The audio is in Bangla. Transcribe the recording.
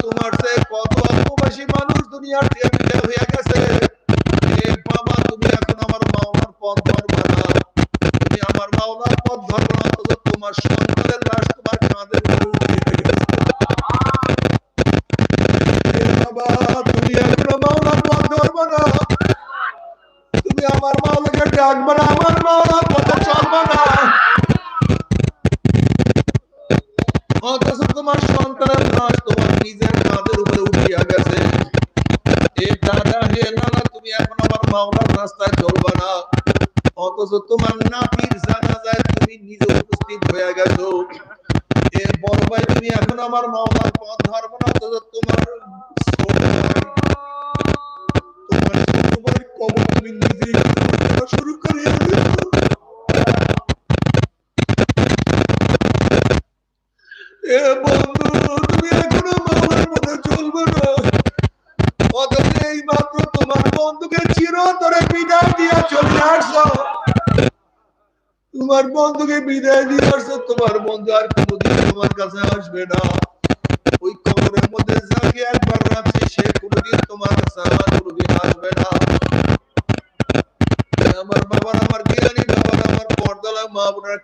তোমার সে কত অল্পবাসী মানুষ দুনিয়ার থেকে বিদায় হয়ে গেছে। এ বাবা, তুমি এখন আমার মাওলার পথ ধরবে না, তুমি আমার মাওলার পথ ধরবে না, অথচ তোমার সন্তানের লাশ তোমার কাঁধের উপরে উঠিয়ে গেছে। বাবা, তুমি এখন মাওলার পথ ধরবে না, তুমি আমার মাওলাকে ডাকবে না, আমার মাওলার পথে চলবে না, অথচ তোমার সন্তানের লাশ তোমার নিজের কাঁধের উপরে উঠিয়া গেছে। এ দাদা, হে নানা, তুমি এখন আমার মাওলার রাস্তায় চলবে না, অথচ তোমার নাতির জানাজায় তুমি নিজে উপস্থিত হয়ে গেছো। এর বড় ভাই, তুমি এখন আমার মাওলার পথ ধরবে না, অথচ তোমার কবর তুমি নিজেই শুরু করে বন্ধু, তুমি এখনো মাওলার পথে চলবে না, অথচ এই মাত্র তোমার বন্ধুকে চিরতরে বিদায় দিয়ে চলে আসছো। তোমার বন্ধুকে বিদায় দিয়ে আসছো, তোমার বন্ধু আর কোনোদিন তোমার কাছে আসবে না। ওই কবরের মধ্যে যাকে একবার রাখছে সে কোনোদিন তোমার কাছে আর কোনোদিন আসবে না। আমার বাবার, আমার জ্ঞানী বাবার, আমার পর্দালা মা বোনেরা